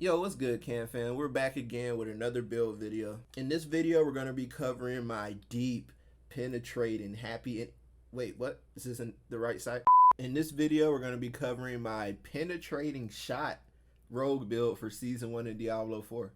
Yo, what's good, Cam fam? We're back again with another build video. In this video, we're going to be covering my deep, penetrating, wait, what? This isn't the right side. In this video, we're going to be covering my penetrating shot rogue build for Season 1 of Diablo 4.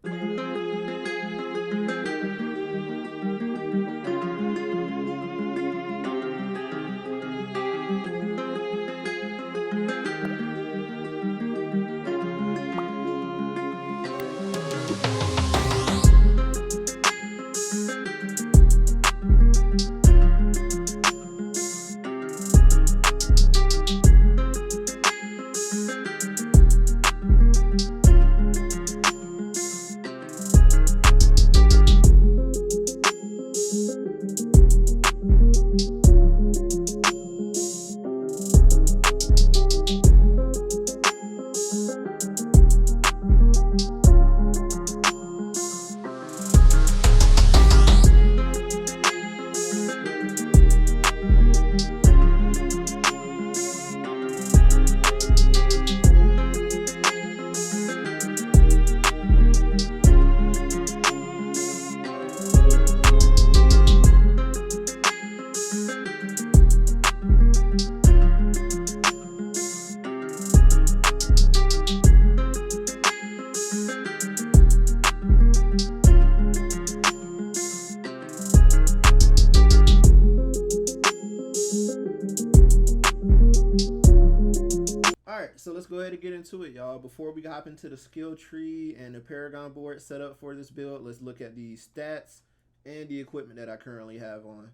So let's go ahead and get into it, y'all. Before we hop into the skill tree and the Paragon board set up for this build, let's look at the stats and the equipment that I currently have on.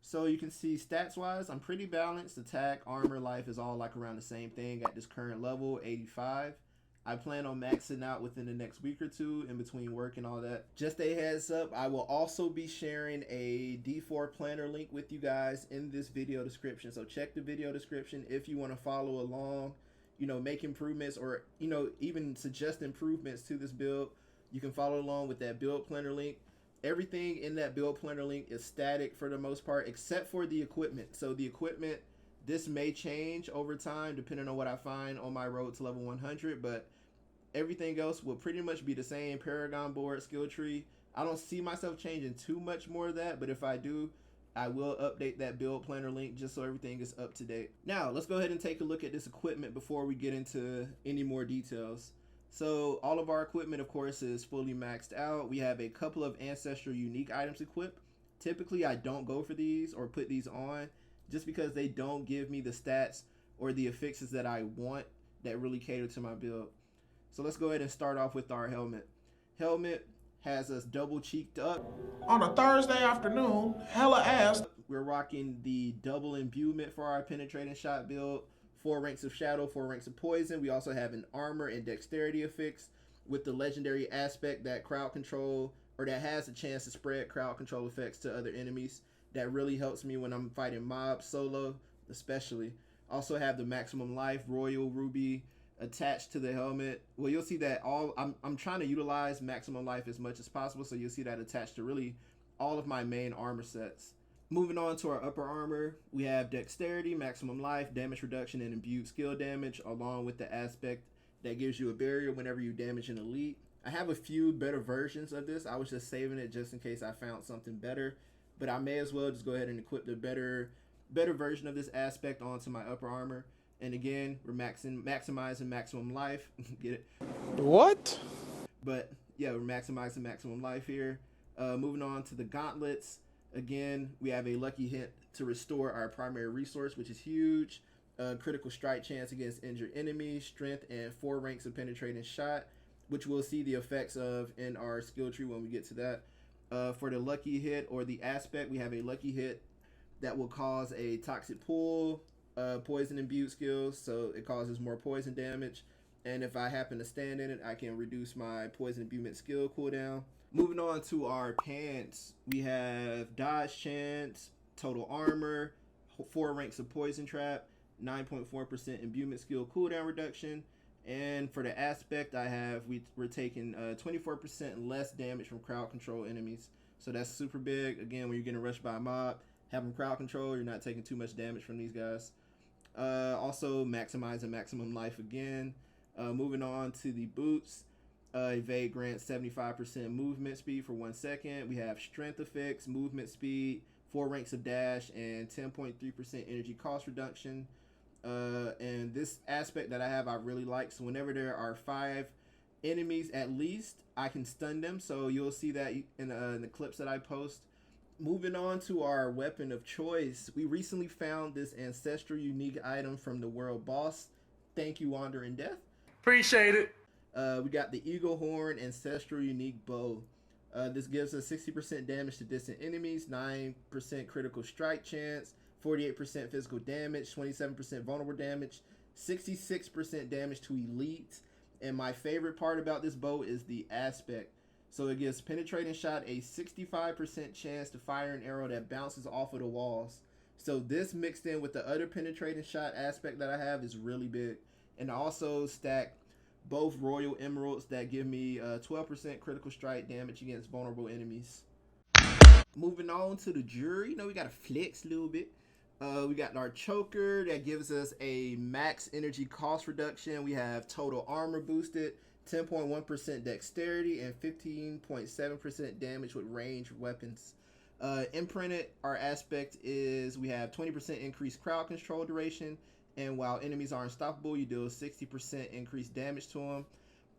So you can see stats wise, I'm pretty balanced. Attack, armor, life is all like around the same thing at this current level, 85. I plan on maxing out within the next week or two in between work and all that. Just a heads up, I will also be sharing a D4 planner link with you guys in this video description. So check the video description if you want to follow along, you know, make improvements or, you know, even suggest improvements to this build. You can follow along with that build planner link. Everything in that build planner link is static for the most part, except for the equipment. So the equipment, this may change over time depending on what I find on my road to level 100, but everything else will pretty much be the same. Paragon board, skill tree. I don't see myself changing too much more of that, but if I do, I will update that build planner link just so everything is up to date. Now, let's go ahead and take a look at this equipment before we get into any more details. So all of our equipment, of course, is fully maxed out. We have a couple of ancestral unique items equipped. Typically, I don't go for these or put these on just because they don't give me the stats or the affixes that I want that really cater to my build. So let's go ahead and start off with our helmet. Helmet has us double cheeked up. On a Thursday afternoon, hella ass. We're rocking the double imbuement for our penetrating shot build. 4 ranks of shadow, 4 ranks of poison. We also have an armor and dexterity affix with the legendary aspect that crowd control, or that has a chance to spread crowd control effects to other enemies. That really helps me when I'm fighting mobs solo, especially. Also have the maximum life, royal ruby attached to the helmet. Well, you'll see that I'm trying to utilize maximum life as much as possible, so you'll see that attached to really all of my main armor sets. Moving on to our upper armor, we have dexterity, maximum life, damage reduction, and imbued skill damage, along with the aspect that gives you a barrier whenever you damage an elite. I have a few better versions of this. I was just saving it just in case I found something better, but I may as well just go ahead and equip the better version of this aspect onto my upper armor. And again, we're maximizing maximum life. Get it? What? But yeah, we're maximizing maximum life here. Moving on to the gauntlets. Again, we have a lucky hit to restore our primary resource, which is huge. Critical strike chance against injured enemies, strength, and 4 ranks of penetrating shot, which we'll see the effects of in our skill tree when we get to that. For the lucky hit or the aspect, we have a lucky hit that will cause a toxic pool, poison imbued skills, so it causes more poison damage, and if I happen to stand in it, I can reduce my poison imbuement skill cooldown. Moving on to our pants, we have dodge chance, total armor, 4 ranks of poison trap, 9.4% imbuement skill cooldown reduction, and for the aspect we're taking 24% less damage from crowd control enemies, so that's super big. Again, when you're getting rushed by a mob, having crowd control, you're not taking too much damage from these guys. Also maximizing maximum life again. Moving on to the boots. Evade grants 75% movement speed for 1 second. We have strength effects, movement speed, 4 ranks of dash, and 10.3% energy cost reduction. And this aspect that I have, I really like. So whenever there are 5 enemies at least, I can stun them. So you'll see that in the clips that I post. Moving on to our weapon of choice, we recently found this ancestral unique item from the world boss. Thank you, Wandering Death. Appreciate it. We got the Eagle Horn Ancestral Unique Bow. This gives us 60% damage to distant enemies, 9% critical strike chance, 48% physical damage, 27% vulnerable damage, 66% damage to elites. And my favorite part about this bow is the aspect. So it gives penetrating shot a 65% chance to fire an arrow that bounces off of the walls. So this mixed in with the other penetrating shot aspect that I have is really big. And I also stack both Royal Emeralds that give me 12% critical strike damage against vulnerable enemies. Moving on to the jewelry. We got to flex a little bit. We got our choker that gives us a max energy cost reduction. We have total armor boosted, 10.1% dexterity, and 15.7% damage with ranged weapons. Imprinted, our aspect is we have 20% increased crowd control duration, and while enemies are unstoppable, you deal 60% increased damage to them.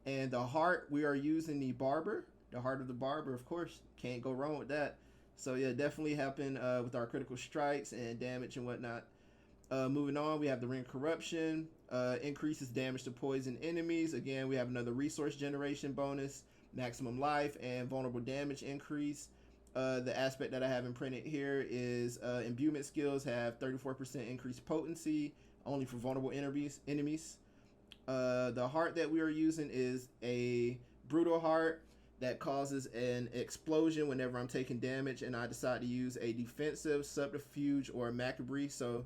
And the heart, we are using the barber, the heart of the barber, of course, can't go wrong with that. So yeah, definitely helping with our critical strikes and damage and whatnot. Moving on, we have the Ring Corruption, increases damage to poison enemies. Again, we have another resource generation bonus, maximum life, and vulnerable damage increase. The aspect that I have imprinted here is imbuement skills have 34% increased potency, only for vulnerable enemies. The heart that we are using is a brutal heart that causes an explosion whenever I'm taking damage, and I decide to use a defensive, subterfuge, or a macabre. So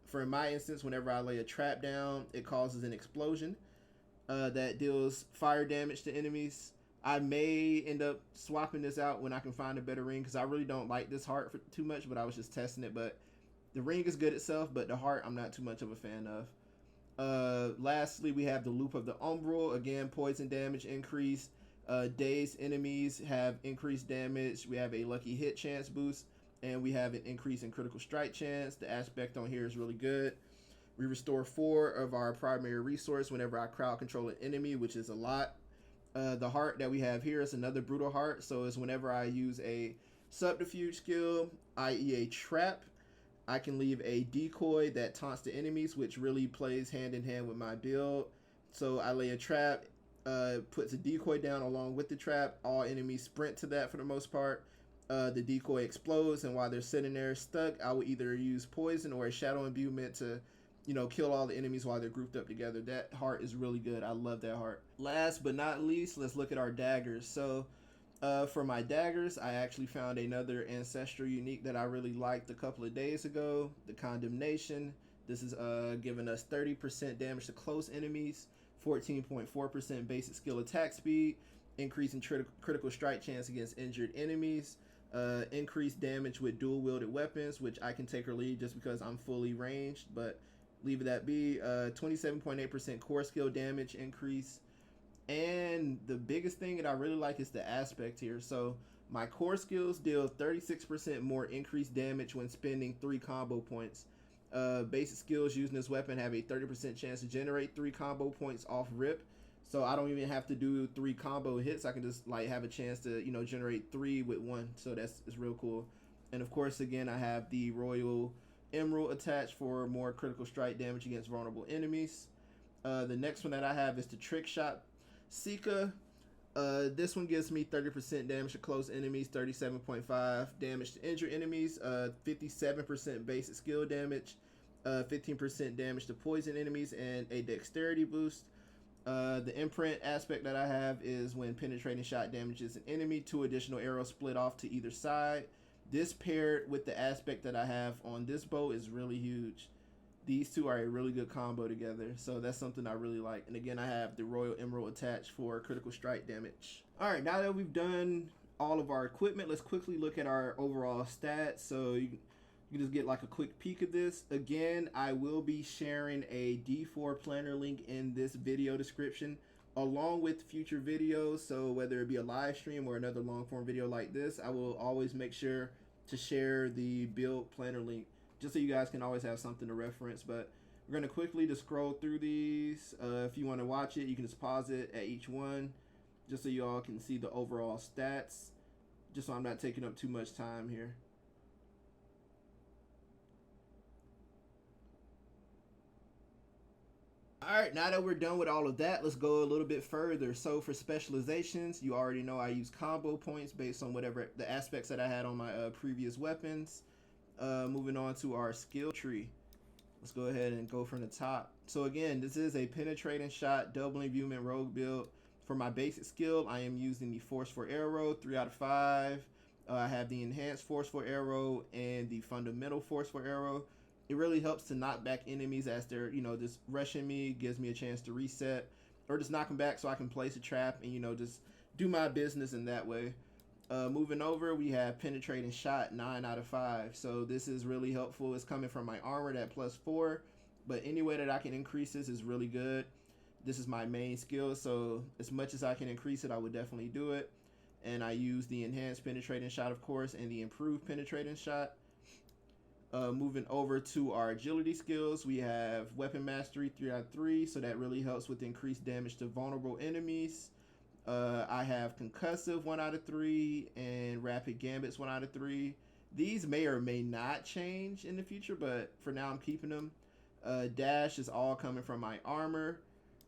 for my instance, whenever I lay a trap down, it causes an explosion that deals fire damage to enemies. I may end up swapping this out when I can find a better ring, because I really don't like this heart too much, but I was just testing it. But the ring is good itself, but the heart I'm not too much of a fan of. Lastly, we have the Loop of the Umbral. Again, poison damage increase. Dazed enemies have increased damage. We have a lucky hit chance boost, and we have an increase in critical strike chance. The aspect on here is really good. We restore 4 of our primary resource whenever I crowd control an enemy, which is a lot. The heart that we have here is another brutal heart, so it's whenever I use a subterfuge skill, i.e. a trap, I can leave a decoy that taunts the enemies, which really plays hand in hand with my build. So I lay a trap, puts a decoy down along with the trap. All enemies sprint to that for the most part. The decoy explodes, and while they're sitting there stuck, I will either use poison or a shadow imbuement to, kill all the enemies while they're grouped up together. That heart is really good. I love that heart. Last but not least, let's look at our daggers. So for my daggers, I actually found another ancestral unique that I really liked a couple of days ago, the Condemnation. This is giving us 30% damage to close enemies, 14.4% basic skill attack speed, increasing critical strike chance against injured enemies, increased damage with dual wielded weapons, which I can take or leave just because I'm fully ranged, but leave that be. 27.8% core skill damage increase. And the biggest thing that I really like is the aspect here. So my core skills deal 36% more increased damage when spending 3 combo points. Basic skills using this weapon have a 30% chance to generate 3 combo points off rip. So I don't even have to do 3 combo hits. I can just have a chance to, generate 3 with 1. So it's real cool. And of course, again, I have the Royal Emerald attached for more critical strike damage against vulnerable enemies. The next one that I have is the Trick Shot Sika. This one gives me 30% damage to close enemies, 37.5 damage to injured enemies, 57% basic skill damage, 15% damage to poison enemies, and a dexterity boost. The imprint aspect that I have is when penetrating shot damages an enemy, 2 additional arrows split off to either side. This paired with the aspect that I have on this bow is really huge. These two are a really good combo together, so that's something I really like. And again, I have the Royal Emerald attached for critical strike damage. All right, now that we've done all of our equipment, let's quickly look at our overall stats. So you can just get like a quick peek of this. Again, I will be sharing a D4 planner link in this video description. along with future videos. So whether it be a live stream or another long form video like this, I will always make sure to share the build planner link just so you guys can always have something to reference. But we're going to quickly just scroll through these. If you want to watch it, you can just pause it at each one just so you all can see the overall stats, just so I'm not taking up too much time here. Alright, now that we're done with all of that, let's go a little bit further. So for specializations, you already know I use combo points based on whatever the aspects that I had on my previous weapons. Moving on to our skill tree. Let's go ahead and go from the top. So again, this is a penetrating shot, double imbuement rogue build. For my basic skill, I am using the forceful arrow, 3 out of 5. I have the enhanced forceful arrow and the fundamental forceful arrow. It really helps to knock back enemies as they're, just rushing me, gives me a chance to reset, or just knock them back so I can place a trap and, just do my business in that way. Moving over, we have penetrating shot, 9 out of 5. So this is really helpful. It's coming from my armor at +4, but any way that I can increase this is really good. This is my main skill, so as much as I can increase it, I would definitely do it. And I use the enhanced penetrating shot, of course, and the improved penetrating shot. Moving over to our agility skills, we have weapon mastery, 3 out of 3, so that really helps with increased damage to vulnerable enemies. I have concussive, 1 out of 3, and rapid gambits, 1 out of 3. These may or may not change in the future, but for now I'm keeping them. Dash is all coming from my armor,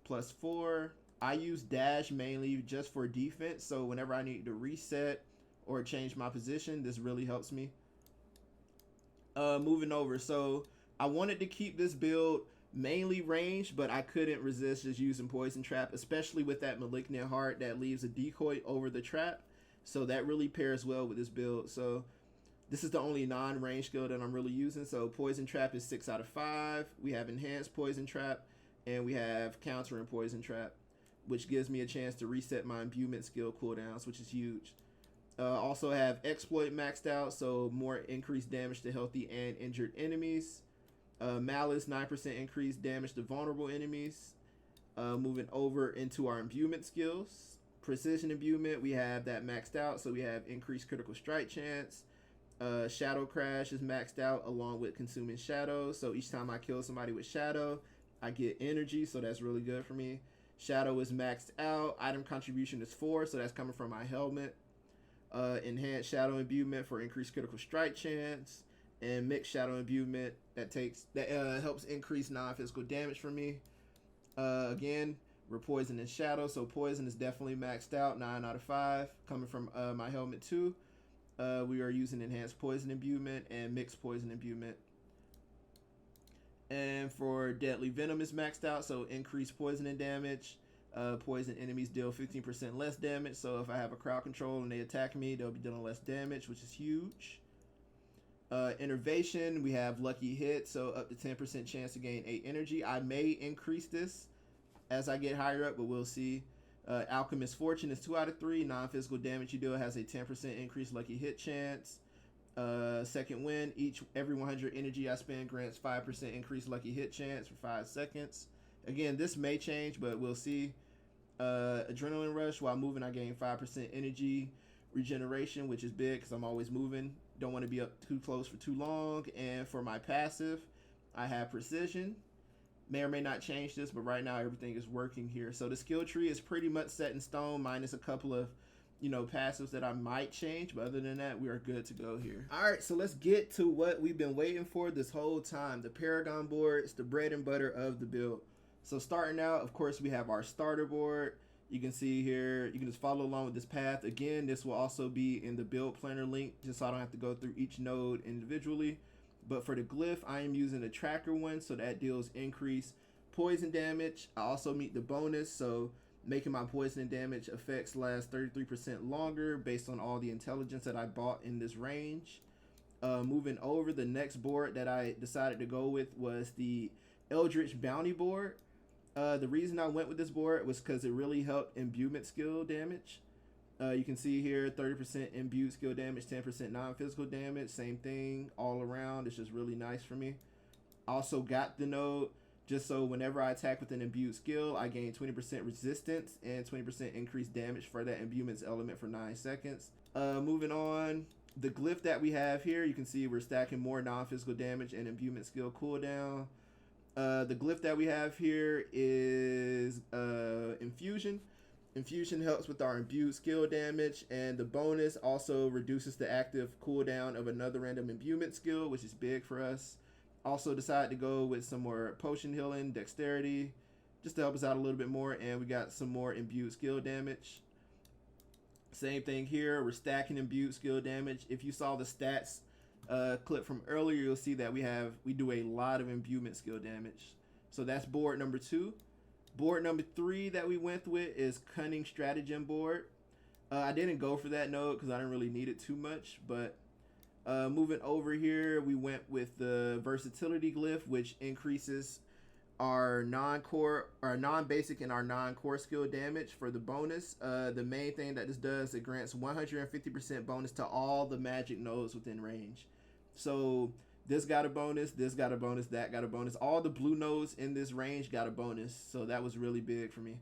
+4. I use dash mainly just for defense, so whenever I need to reset or change my position, this really helps me. Moving over, so I wanted to keep this build mainly ranged, but I couldn't resist just using poison trap, especially with that malignant heart that leaves a decoy over the trap, so that really pairs well with this build. So this is the only non-range skill that I'm really using. So poison trap is 6 out of 5. We have enhanced poison trap, and we have countering poison trap, which gives me a chance to reset my imbuement skill cooldowns, which is huge. Also have exploit maxed out, so more increased damage to healthy and injured enemies. Malice, 9% increased damage to vulnerable enemies. Moving over into our imbuement skills. Precision imbuement, we have that maxed out, so we have increased critical strike chance. Shadow crash is maxed out along with consuming shadow, so each time I kill somebody with shadow, I get energy, so that's really good for me. Shadow is maxed out. Item contribution is 4, so that's coming from my helmet. Enhanced shadow imbuement for increased critical strike chance, and mixed shadow imbuement that helps increase non-physical damage for me. Again, we're poison and shadow, so poison is definitely maxed out, 9 out of 5, coming from my helmet too. We are using enhanced poison imbuement and mixed poison imbuement. And for deadly venom is maxed out, so increased poisoning damage. Poison enemies deal 15% less damage, so if I have a crowd control and they attack me, they'll be dealing less damage, which is huge. Innervation, we have lucky hit, so up to 10% chance to gain 8 energy. I may increase this as I get higher up, but we'll see. Alchemist Fortune is 2 out of 3. Non-physical damage you deal has a 10% increased lucky hit chance. Second wind, every 100 energy I spend grants 5% increased lucky hit chance for 5 seconds. Again, this may change, but we'll see. Adrenaline rush, while moving I gain 5% energy regeneration, which is big because I'm always moving. Don't want to be up too close for too long. And for my passive, I have precision. May or may not change this, but right now everything is working here. So the skill tree is pretty much set in stone, minus a couple of passives that I might change, but other than that, we are good to go here. All right, so let's get to what we've been waiting for this whole time, the Paragon Boards, the bread and butter of the build. So starting out, of course, we have our starter board. You can see here, you can just follow along with this path. Again, this will also be in the build planner link, just so I don't have to go through each node individually. But for the glyph, I am using the tracker one, so that deals increased poison damage. I also meet the bonus, so making my poison damage effects last 33% longer based on all the intelligence that I bought in this range. Moving over, the next board that I decided to go with was the Eldritch Bounty board. The reason I went with this board was because it really helped imbuement skill damage. You can see here 30% imbued skill damage, 10% non-physical damage, same thing all around. It's just really nice for me. Also got the node just so whenever I attack with an imbued skill, I gain 20% resistance and 20% increased damage for that imbuement's element for 9 seconds. Moving on, the glyph that we have here, you can see we're stacking more non-physical damage and imbuement skill cooldown. The glyph that we have here is Infusion. Infusion helps with our imbued skill damage, and the bonus also reduces the active cooldown of another random imbuement skill, which is big for us. Also decided to go with some more potion healing, dexterity, just to help us out a little bit more, and we got some more imbued skill damage. Same thing here, we're stacking imbued skill damage. If you saw the stats clip from earlier, you'll see that we do a lot of imbuement skill damage. So that's board number 2. Board number 3 that we went with is Cunning Stratagem board. I didn't go for that node because I didn't really need it too much, but moving over here, we went with the Versatility glyph, which increases our non-core, our non-basic and our non-core skill damage for the bonus. The main thing that this does, it grants 150% bonus to all the magic nodes within range. So this got a bonus, this got a bonus, that got a bonus. All the blue nodes in this range got a bonus, so that was really big for me.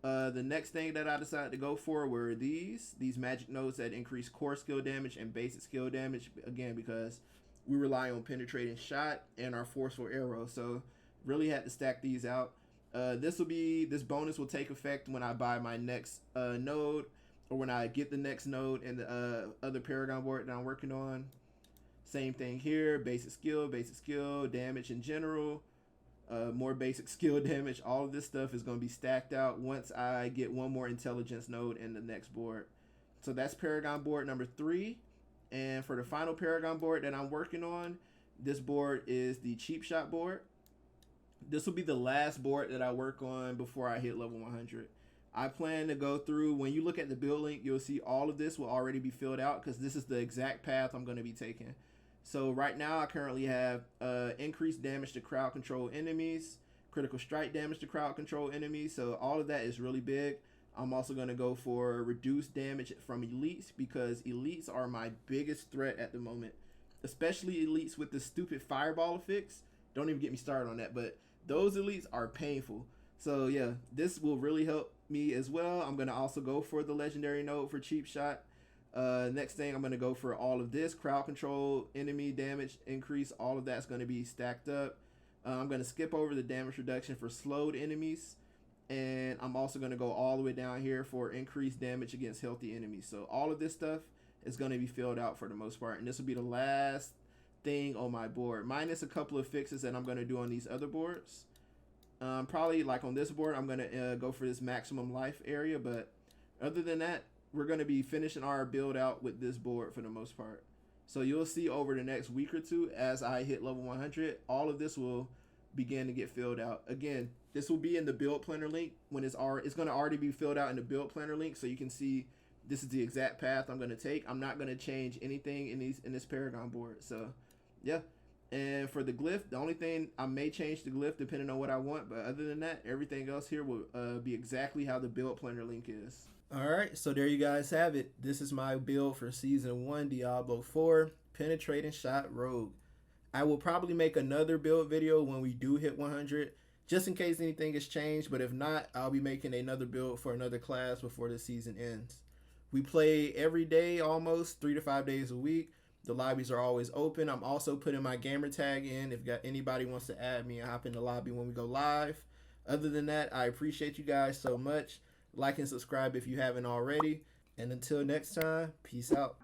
The next thing that I decided to go for were these magic nodes that increase core skill damage and basic skill damage, again because we rely on penetrating shot and our forceful arrow, so really had to stack these out. This bonus will take effect when I buy my next node, or when I get the next node in the other Paragon board that I'm working on. Same thing here, basic skill, damage in general, more basic skill damage. All of this stuff is going to be stacked out once I get one more intelligence node in the next board. So that's Paragon board number 3. And for the final Paragon board that I'm working on, this board is the Cheap Shot board. This will be the last board that I work on before I hit level 100. I plan to go through, when you look at the build link, you'll see all of this will already be filled out because this is the exact path I'm going to be taking. So right now I currently have increased damage to crowd control enemies, critical strike damage to crowd control enemies. So all of that is really big. I'm also going to go for reduced damage from elites because elites are my biggest threat at the moment, especially elites with the stupid fireball fix. Don't even get me started on that, but those elites are painful. So yeah, this will really help me as well. I'm going to also go for the legendary node for Cheap Shot. Next thing, I'm going to go for all of this crowd control, enemy damage increase. All of that's going to be stacked up. I'm going to skip over the damage reduction for slowed enemies, and I'm also going to go all the way down here for increased damage against healthy enemies. So all of this stuff is going to be filled out for the most part, and this will be the last thing on my board, minus a couple of fixes that I'm going to do on these other boards. Probably like on this board, I'm going to go for this maximum life area, but other than that, we're going to be finishing our build out with this board for the most part. So you'll see over the next week or two, as I hit level 100, all of this will begin to get filled out. Again, this will be in the build planner link when it's going to already be filled out in the build planner link, so you can see this is the exact path I'm going to take. I'm not going to change anything in this Paragon board. So yeah. And for the glyph, the only thing I may change the glyph depending on what I want, but other than that, everything else here will be exactly how the build planner link is. Alright, so there you guys have it. This is my build for Season 1 Diablo 4 Penetrating Shot Rogue. I will probably make another build video when we do hit 100, just in case anything has changed, but if not, I'll be making another build for another class before the season ends. We play every day, almost 3 to 5 days a week. The lobbies are always open. I'm also putting my gamer tag in. If anybody wants to add me, I hop in the lobby when we go live. Other than that, I appreciate you guys so much. Like and subscribe if you haven't already. And until next time, peace out.